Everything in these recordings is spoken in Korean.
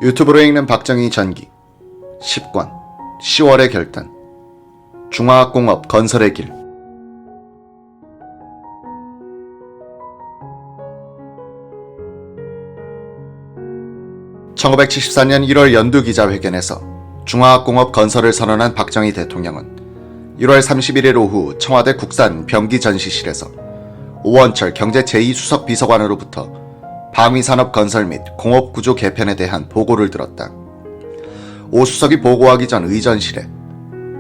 유튜브로 읽는 박정희 전기 10권 10월의 결단 중화학공업 건설의 길 1974년 1월 연두기자회견에서 중화학공업 건설을 선언한 박정희 대통령은 1월 31일 오후 청와대 국산 병기전시실에서 오원철 경제 제2수석 비서관으로부터 방위산업 건설 및 공업구조 개편에 대한 보고를 들었다. 오 수석이 보고하기 전 의전실에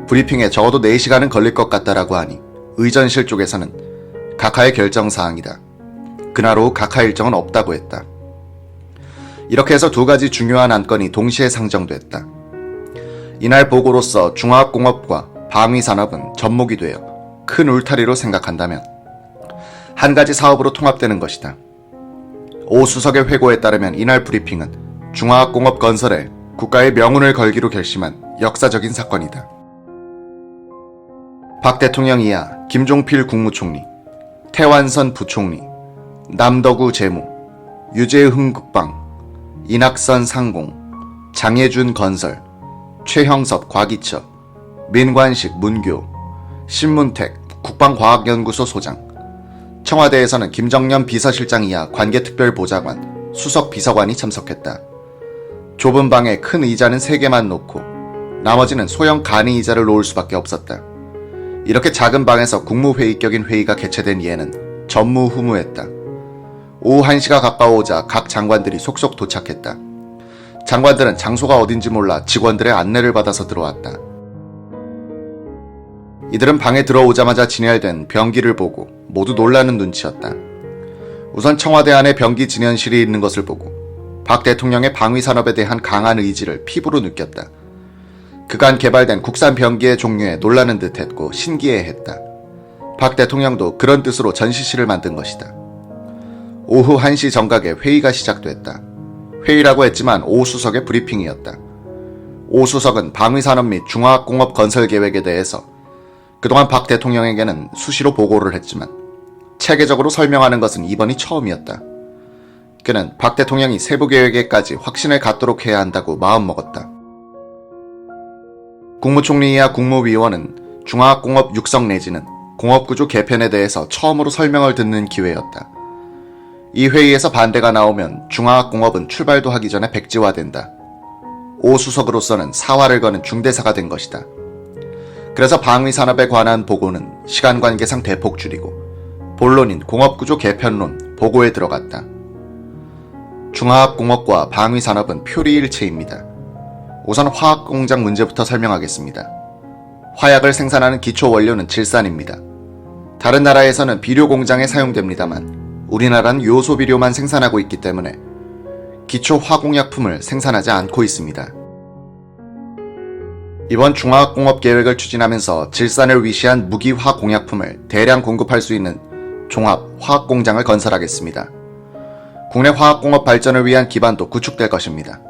브리핑에 적어도 4시간은 걸릴 것 같다라고 하니 의전실 쪽에서는 각하의 결정사항이다. 그날 오후 각하 일정은 없다고 했다. 이렇게 해서 두 가지 중요한 안건이 동시에 상정됐다. 이날 보고로서 중화학공업과 방위산업은 접목이 되어 큰 울타리로 생각한다면 한 가지 사업으로 통합되는 것이다. 오 수석의 회고에 따르면 이날 브리핑은 중화학공업 건설에 국가의 명운을 걸기로 결심한 역사적인 사건이다. 박 대통령 이하 김종필 국무총리, 태완선 부총리, 남덕우 재무, 유재흥 국방, 이낙선 상공, 장예준 건설, 최형섭 과기처, 민관식 문교, 신문택 국방과학연구소 소장, 청와대에서는 김정년 비서실장 이하 관계특별보좌관, 수석비서관이 참석했다. 좁은 방에 큰 의자는 3개만 놓고 나머지는 소형 간이 의자를 놓을 수밖에 없었다. 이렇게 작은 방에서 국무회의격인 회의가 개최된 이에는 전무후무했다. 오후 1시가 가까워오자 각 장관들이 속속 도착했다. 장관들은 장소가 어딘지 몰라 직원들의 안내를 받아서 들어왔다. 이들은 방에 들어오자마자 진열된 병기를 보고 모두 놀라는 눈치였다. 우선 청와대 안에 병기 진연실이 있는 것을 보고 박 대통령의 방위산업에 대한 강한 의지를 피부로 느꼈다. 그간 개발된 국산 병기의 종류에 놀라는 듯했고 신기해했다. 박 대통령도 그런 뜻으로 전시실을 만든 것이다. 오후 1시 정각에 회의가 시작됐다. 회의라고 했지만 오 수석의 브리핑이었다. 오 수석은 방위산업 및 중화학공업 건설 계획에 대해서 그동안 박 대통령에게는 수시로 보고를 했지만 체계적으로 설명하는 것은 이번이 처음이었다. 그는 박 대통령이 세부 계획에까지 확신을 갖도록 해야 한다고 마음먹었다. 국무총리 이하 국무위원은 중화학공업 육성 내지는 공업구조 개편에 대해서 처음으로 설명을 듣는 기회였다. 이 회의에서 반대가 나오면 중화학공업은 출발도 하기 전에 백지화된다. 오 수석으로서는 사활을 거는 중대사가 된 것이다. 그래서 방위산업에 관한 보고는 시간관계상 대폭 줄이고 본론인 공업구조 개편론 보고에 들어갔다. 중화학공업과 방위산업은 표리일체입니다. 우선 화학공장 문제부터 설명하겠습니다. 화약을 생산하는 기초 원료는 질산입니다. 다른 나라에서는 비료공장에 사용됩니다만 우리나라는 요소비료만 생산하고 있기 때문에 기초 화공약품을 생산하지 않고 있습니다. 이번 중화학공업 계획을 추진하면서 질산을 위시한 무기화공약품을 대량 공급할 수 있는 종합화학공장을 건설하겠습니다. 국내 화학공업 발전을 위한 기반도 구축될 것입니다.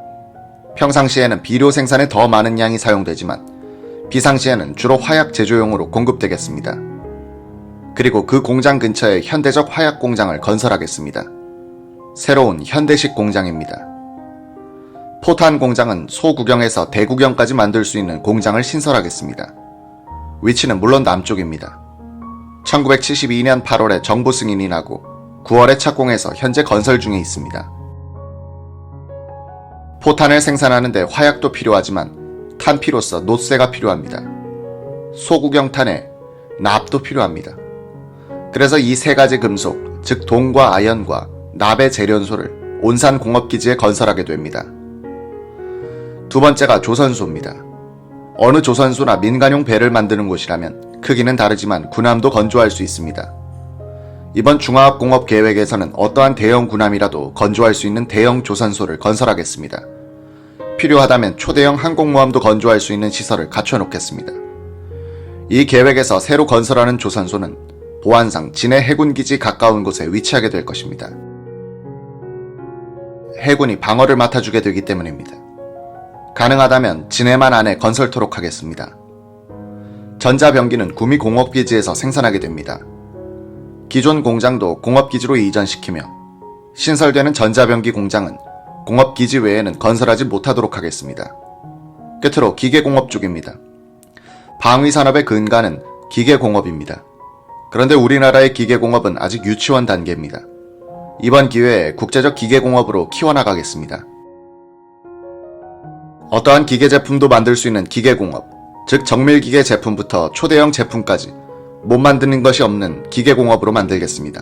평상시에는 비료 생산에 더 많은 양이 사용되지만 비상시에는 주로 화약 제조용으로 공급되겠습니다. 그리고 그 공장 근처에 현대적 화약 공장을 건설하겠습니다. 새로운 현대식 공장입니다. 포탄 공장은 소구경에서 대구경까지 만들 수 있는 공장을 신설하겠습니다. 위치는 물론 남쪽입니다. 1972년 8월에 정부 승인이 나고 9월에 착공해서 현재 건설 중에 있습니다. 포탄을 생산하는데 화약도 필요하지만 탄피로서 노쇠가 필요합니다. 소구경탄에 납도 필요합니다. 그래서 이 3가지 금속, 즉 동과 아연과 납의 재련소를 온산공업기지에 건설하게 됩니다. 두 번째가 조선소입니다. 어느 조선소나 민간용 배를 만드는 곳이라면 크기는 다르지만 군함도 건조할 수 있습니다. 이번 중화학공업 계획에서는 어떠한 대형 군함이라도 건조할 수 있는 대형 조선소를 건설하겠습니다. 필요하다면 초대형 항공모함도 건조할 수 있는 시설을 갖춰놓겠습니다. 이 계획에서 새로 건설하는 조선소는 보안상 진해 해군기지 가까운 곳에 위치하게 될 것입니다. 해군이 방어를 맡아주게 되기 때문입니다. 가능하다면 진해만 안에 건설토록 하겠습니다. 전자병기는 구미공업기지에서 생산하게 됩니다. 기존 공장도 공업기지로 이전시키며 신설되는 전자병기 공장은 공업기지 외에는 건설하지 못하도록 하겠습니다. 끝으로 기계공업 쪽입니다. 방위산업의 근간은 기계공업입니다. 그런데 우리나라의 기계공업은 아직 유치원 단계입니다. 이번 기회에 국제적 기계공업으로 키워나가겠습니다. 어떠한 기계 제품도 만들 수 있는 기계공업, 즉 정밀기계 제품부터 초대형 제품까지 못 만드는 것이 없는 기계공업으로 만들겠습니다.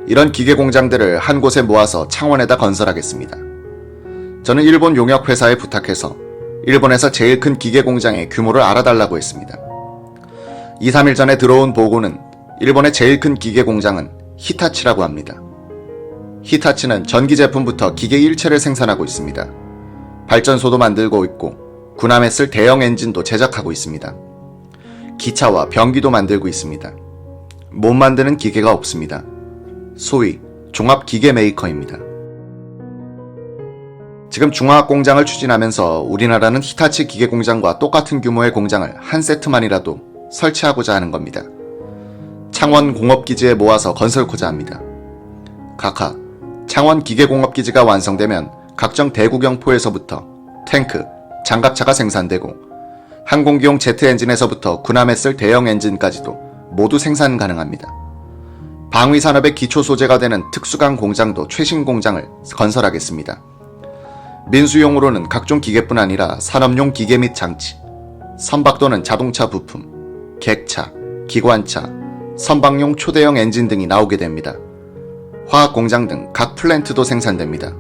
이런 기계공장들을 한 곳에 모아서 창원에다 건설하겠습니다. 저는 일본 용역회사에 부탁해서 일본에서 제일 큰 기계공장의 규모를 알아달라고 했습니다. 2, 3일 전에 들어온 보고는 일본의 제일 큰 기계공장은 히타치라고 합니다. 히타치는 전기 제품부터 기계 일체를 생산하고 있습니다. 발전소도 만들고 있고 군함에 쓸 대형 엔진도 제작하고 있습니다. 기차와 변기도 만들고 있습니다. 못 만드는 기계가 없습니다. 소위 종합 기계 메이커입니다. 지금 중화학 공장을 추진하면서 우리나라는 히타치 기계 공장과 똑같은 규모의 공장을 한 세트만이라도 설치하고자 하는 겁니다. 창원 공업기지에 모아서 건설코자 합니다. 각하, 창원 기계공업기지가 완성되면 각종 대구경포에서부터 탱크, 장갑차가 생산되고 항공기용 제트 엔진에서부터 군함에 쓸 대형 엔진까지도 모두 생산 가능합니다. 방위산업의 기초 소재가 되는 특수강 공장도 최신 공장을 건설하겠습니다. 민수용으로는 각종 기계뿐 아니라 산업용 기계 및 장치, 선박 또는 자동차 부품, 객차, 기관차, 선박용 초대형 엔진 등이 나오게 됩니다. 화학공장 등 각 플랜트도 생산됩니다.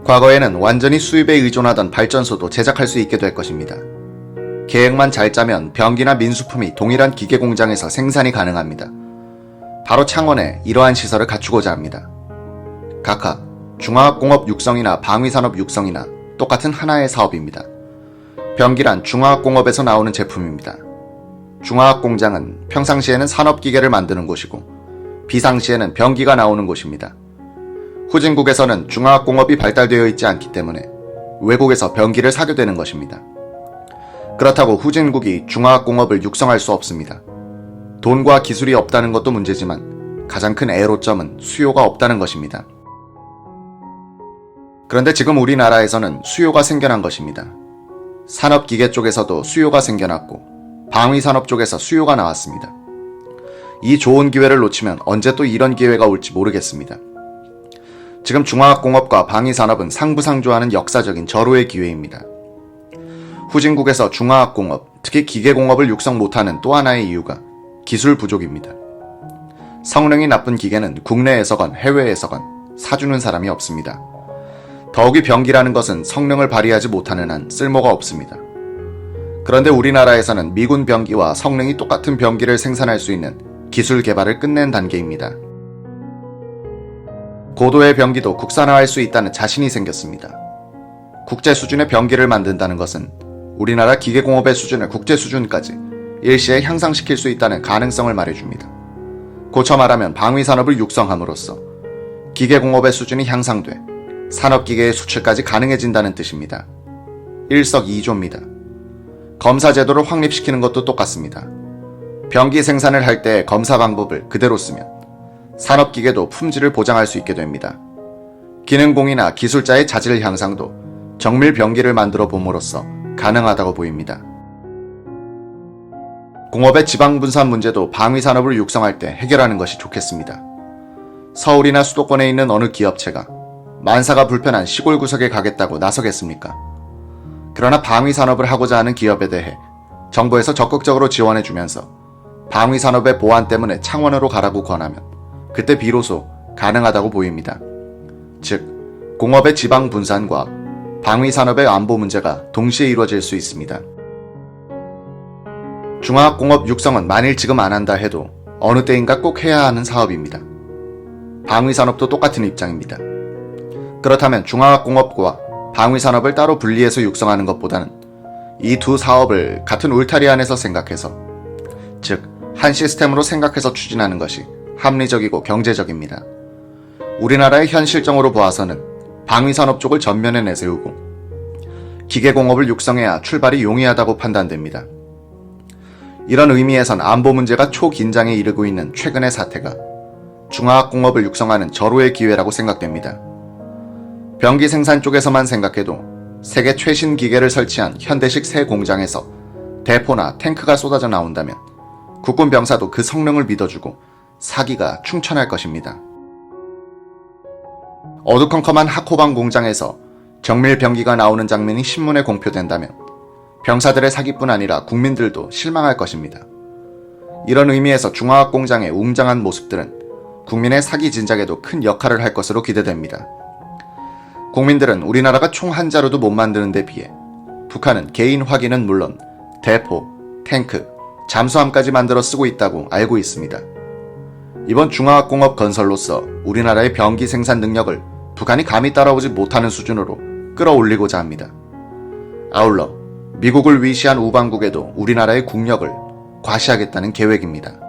과거에는 완전히 수입에 의존하던 발전소도 제작할 수 있게 될 것입니다. 계획만 잘 짜면 변기나 민수품이 동일한 기계공장에서 생산이 가능합니다. 바로 창원에 이러한 시설을 갖추고자 합니다. 각하, 중화학공업 육성이나 방위산업 육성이나 똑같은 하나의 사업입니다. 변기란 중화학공업에서 나오는 제품입니다. 중화학공장은 평상시에는 산업기계를 만드는 곳이고 비상시에는 변기가 나오는 곳입니다. 후진국에서는 중화학공업이 발달되어 있지 않기 때문에 외국에서 변기를 사게 되는 것입니다. 그렇다고 후진국이 중화학공업을 육성할 수 없습니다. 돈과 기술이 없다는 것도 문제지만 가장 큰 애로점은 수요가 없다는 것입니다. 그런데 지금 우리나라에서는 수요가 생겨난 것입니다. 산업기계 쪽에서도 수요가 생겨났고 방위산업 쪽에서 수요가 나왔습니다. 이 좋은 기회를 놓치면 언제 또 이런 기회가 올지 모르겠습니다. 지금 중화학공업과 방위산업은 상부상조하는 역사적인 절호의 기회입니다. 후진국에서 중화학공업, 특히 기계공업을 육성 못하는 또 하나의 이유가 기술 부족입니다. 성능이 나쁜 기계는 국내에서건 해외에서건 사주는 사람이 없습니다. 더욱이 변기라는 것은 성능을 발휘하지 못하는 한 쓸모가 없습니다. 그런데 우리나라에서는 미군 변기와 성능이 똑같은 변기를 생산할 수 있는 기술 개발을 끝낸 단계입니다. 고도의 변기도 국산화할 수 있다는 자신이 생겼습니다. 국제 수준의 변기를 만든다는 것은 우리나라 기계공업의 수준을 국제 수준까지 일시에 향상시킬 수 있다는 가능성을 말해줍니다. 고쳐 말하면 방위산업을 육성함으로써 기계공업의 수준이 향상돼 산업기계의 수출까지 가능해진다는 뜻입니다. 일석이조입니다. 검사 제도를 확립시키는 것도 똑같습니다. 변기 생산을 할 때 검사 방법을 그대로 쓰면 산업기계도 품질을 보장할 수 있게 됩니다. 기능공이나 기술자의 자질 향상도 정밀 변기를 만들어 봄으로써 가능하다고 보입니다. 공업의 지방분산 문제도 방위산업을 육성할 때 해결하는 것이 좋겠습니다. 서울이나 수도권에 있는 어느 기업체가 만사가 불편한 시골 구석에 가겠다고 나서겠습니까? 그러나 방위산업을 하고자 하는 기업에 대해 정부에서 적극적으로 지원해주면서 방위산업의 보안 때문에 창원으로 가라고 권하면 그때 비로소 가능하다고 보입니다. 즉, 공업의 지방 분산과 방위산업의 안보 문제가 동시에 이루어질 수 있습니다. 중화학공업 육성은 만일 지금 안 한다 해도 어느 때인가 꼭 해야 하는 사업입니다. 방위산업도 똑같은 입장입니다. 그렇다면 중화학공업과 방위산업을 따로 분리해서 육성하는 것보다는 이 두 사업을 같은 울타리 안에서 생각해서, 즉, 한 시스템으로 생각해서 추진하는 것이 합리적이고 경제적입니다. 우리나라의 현 실정으로 보아서는 방위산업 쪽을 전면에 내세우고 기계공업을 육성해야 출발이 용이하다고 판단됩니다. 이런 의미에선 안보 문제가 초긴장에 이르고 있는 최근의 사태가 중화학공업을 육성하는 절호의 기회라고 생각됩니다. 병기 생산 쪽에서만 생각해도 세계 최신 기계를 설치한 현대식 새 공장에서 대포나 탱크가 쏟아져 나온다면 국군 병사도 그 성능을 믿어주고 사기가 충천할 것입니다. 어두컴컴한 하코방 공장에서 정밀 병기가 나오는 장면이 신문에 공표된다면 병사들의 사기뿐 아니라 국민들도 실망할 것입니다. 이런 의미에서 중화학 공장의 웅장한 모습들은 국민의 사기 진작에도 큰 역할을 할 것으로 기대됩니다. 국민들은 우리나라가 총 한 자루도 못 만드는 데 비해 북한은 개인 화기는 물론 대포, 탱크, 잠수함까지 만들어 쓰고 있다고 알고 있습니다. 이번 중화학공업 건설로서 우리나라의 병기 생산 능력을 북한이 감히 따라오지 못하는 수준으로 끌어올리고자 합니다. 아울러 미국을 위시한 우방국에도 우리나라의 국력을 과시하겠다는 계획입니다.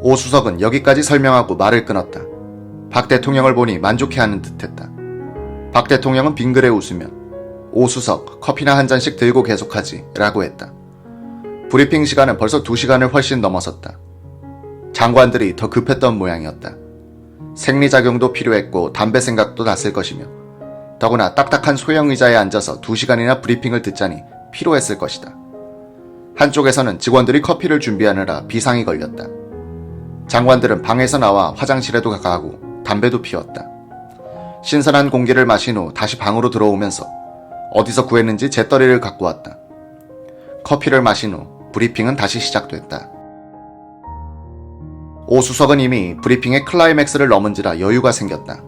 오 수석은 여기까지 설명하고 말을 끊었다. 박 대통령을 보니 만족해하는 듯했다. 박 대통령은 빙그레 웃으며 오 수석 커피나 한 잔씩 들고 계속하지 라고 했다. 브리핑 시간은 벌써 2시간을 훨씬 넘어섰다. 장관들이 더 급했던 모양이었다. 생리작용도 필요했고 담배 생각도 났을 것이며 더구나 딱딱한 소형 의자에 앉아서 2시간이나 브리핑을 듣자니 피로했을 것이다. 한쪽에서는 직원들이 커피를 준비하느라 비상이 걸렸다. 장관들은 방에서 나와 화장실에도 가고 담배도 피웠다. 신선한 공기를 마신 후 다시 방으로 들어오면서 어디서 구했는지 재떨이를 갖고 왔다. 커피를 마신 후 브리핑은 다시 시작됐다. 오 수석은 이미 브리핑의 클라이맥스를 넘은지라 여유가 생겼다.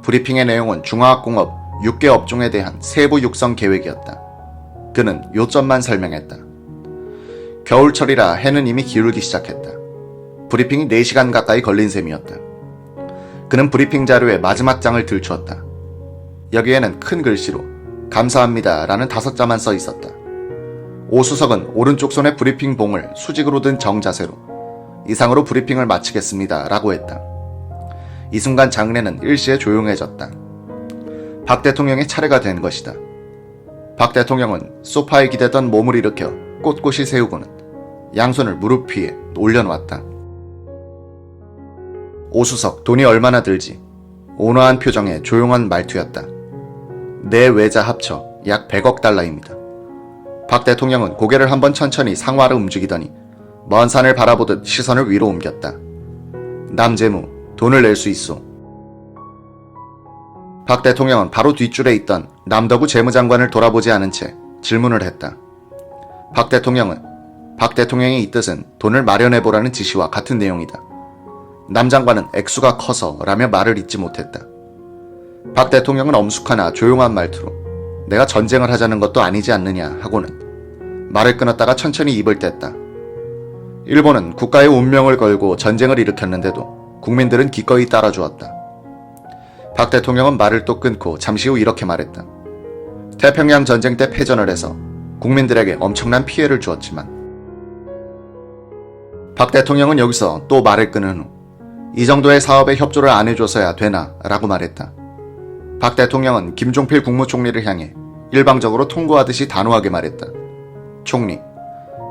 브리핑의 내용은 중화학공업 6개 업종에 대한 세부 육성 계획이었다. 그는 요점만 설명했다. 겨울철이라 해는 이미 기울기 시작했다. 브리핑이 4시간 가까이 걸린 셈이었다. 그는 브리핑 자료의 마지막 장을 들추었다. 여기에는 큰 글씨로 감사합니다 라는 5자만 써 있었다. 오 수석은 오른쪽 손에 브리핑 봉을 수직으로 든 정자세로 이상으로 브리핑을 마치겠습니다 라고 했다. 이 순간 장내는 일시에 조용해졌다. 박 대통령의 차례가 된 것이다. 박 대통령은 소파에 기대던 몸을 일으켜 꼿꼿이 세우고는 양손을 무릎 위에 올려놓았다. 오 수석, 돈이 얼마나 들지? 온화한 표정에 조용한 말투였다. 내 외자 합쳐 약 100억 달러입니다. 박 대통령은 고개를 한번 천천히 상와로 움직이더니 먼 산을 바라보듯 시선을 위로 옮겼다. 남재무, 돈을 낼 수 있소. 박 대통령은 바로 뒷줄에 있던 남덕우 재무장관을 돌아보지 않은 채 질문을 했다. 박 대통령의 이 뜻은 돈을 마련해보라는 지시와 같은 내용이다. 남 장관은 액수가 커서 라며 말을 잇지 못했다. 박 대통령은 엄숙하나 조용한 말투로 내가 전쟁을 하자는 것도 아니지 않느냐 하고는 말을 끊었다가 천천히 입을 뗐다. 일본은 국가의 운명을 걸고 전쟁을 일으켰는데도 국민들은 기꺼이 따라주었다. 박 대통령은 말을 또 끊고 잠시 후 이렇게 말했다. 태평양 전쟁 때 패전을 해서 국민들에게 엄청난 피해를 주었지만 박 대통령은 여기서 또 말을 끊은 후 이 정도의 사업에 협조를 안 해줘서야 되나 라고 말했다. 박 대통령은 김종필 국무총리를 향해 일방적으로 통보하듯이 단호하게 말했다.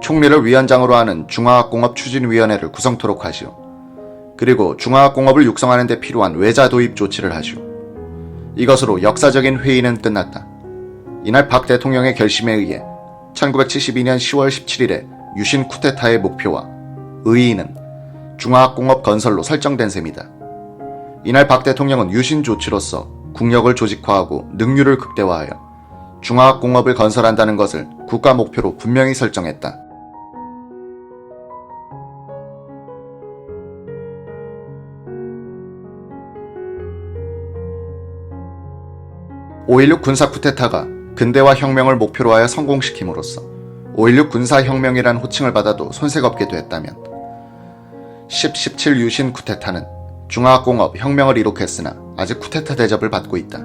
총리를 위원장으로 하는 중화학공업추진위원회를 구성토록 하시오. 그리고 중화학공업을 육성하는 데 필요한 외자 도입 조치를 하시오. 이것으로 역사적인 회의는 끝났다. 이날 박 대통령의 결심에 의해 1972년 10월 17일에 유신 쿠데타의 목표와 의의는 중화학공업 건설로 설정된 셈이다. 이날 박 대통령은 유신 조치로서 국력을 조직화하고 능률을 극대화하여 중화학공업을 건설한다는 것을 국가 목표로 분명히 설정했다. (5.16) 군사 쿠데타가 근대화 혁명을 목표로 하여 성공시킴으로써 (5.16) 군사혁명이란 호칭을 받아도 손색 없게 됐다면 17 유신 쿠데타는 중화학공업 혁명을 이룩했으나 아직 쿠데타 대접을 받고 있다.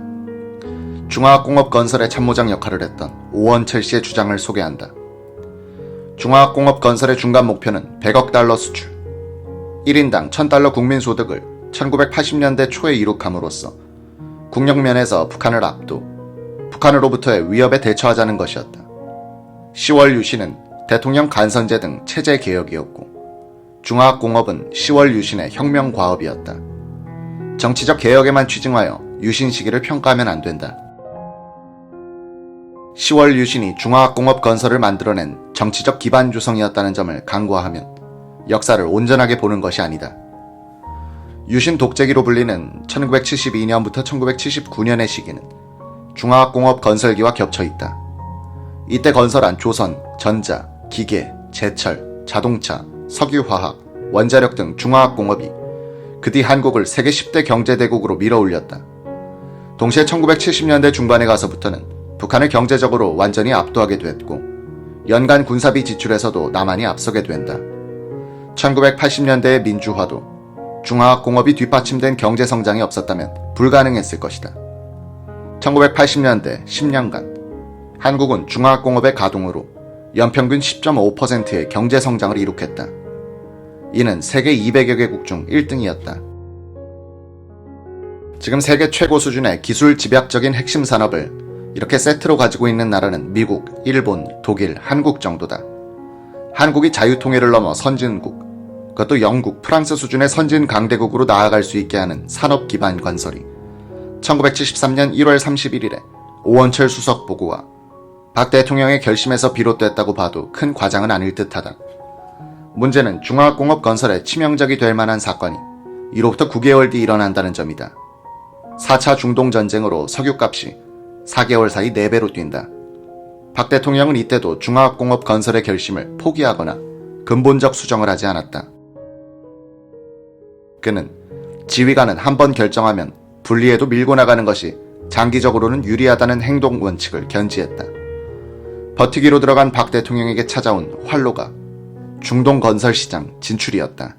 중화학공업 건설의 참모장 역할을 했던 오원철 씨의 주장을 소개한다. 중화학공업 건설의 중간 목표는 100억 달러 수출, 1인당 1000달러 국민소득을 1980년대 초에 이룩함으로써 국력면에서 북한을 압도, 북한으로부터의 위협에 대처하자는 것이었다. 10월 유신은 대통령 간선제 등 체제 개혁이었고 중화학공업은 10월 유신의 혁명 과업이었다. 정치적 개혁에만 취증하여 유신 시기를 평가하면 안 된다. 10월 유신이 중화학공업 건설을 만들어낸 정치적 기반 조성이었다는 점을 간과하면 역사를 온전하게 보는 것이 아니다. 유신 독재기로 불리는 1972년부터 1979년의 시기는 중화학공업 건설기와 겹쳐 있다. 이때 건설한 조선, 전자, 기계, 제철, 자동차, 석유화학, 원자력 등 중화학공업이 그 뒤 한국을 세계 10대 경제대국으로 밀어올렸다. 동시에 1970년대 중반에 가서부터는 북한을 경제적으로 완전히 압도하게 됐고 연간 군사비 지출에서도 남한이 앞서게 된다. 1980년대의 민주화도 중화학공업이 뒷받침된 경제성장이 없었다면 불가능했을 것이다. 1980년대 10년간 한국은 중화학공업의 가동으로 연평균 10.5%의 경제성장을 이룩했다. 이는 세계 200여 개국 중 1등이었다. 지금 세계 최고 수준의 기술 집약적인 핵심 산업을 이렇게 세트로 가지고 있는 나라는 미국, 일본, 독일, 한국 정도다. 한국이 자유통일을 넘어 선진국, 그것도 영국, 프랑스 수준의 선진 강대국으로 나아갈 수 있게 하는 산업 기반 건설이 1973년 1월 31일에 오원철 수석 보고와 박 대통령의 결심에서 비롯됐다고 봐도 큰 과장은 아닐 듯하다. 문제는 중화학공업 건설에 치명적이 될 만한 사건이 이로부터 9개월 뒤 일어난다는 점이다. 4차 중동전쟁으로 석유값이 4개월 사이 4배로 뛴다. 박 대통령은 이때도 중화학공업 건설의 결심을 포기하거나 근본적 수정을 하지 않았다. 그는 지휘관은 한번 결정하면 분리해도 밀고 나가는 것이 장기적으로는 유리하다는 행동 원칙을 견지했다. 버티기로 들어간 박 대통령에게 찾아온 활로가 중동 건설 시장 진출이었다.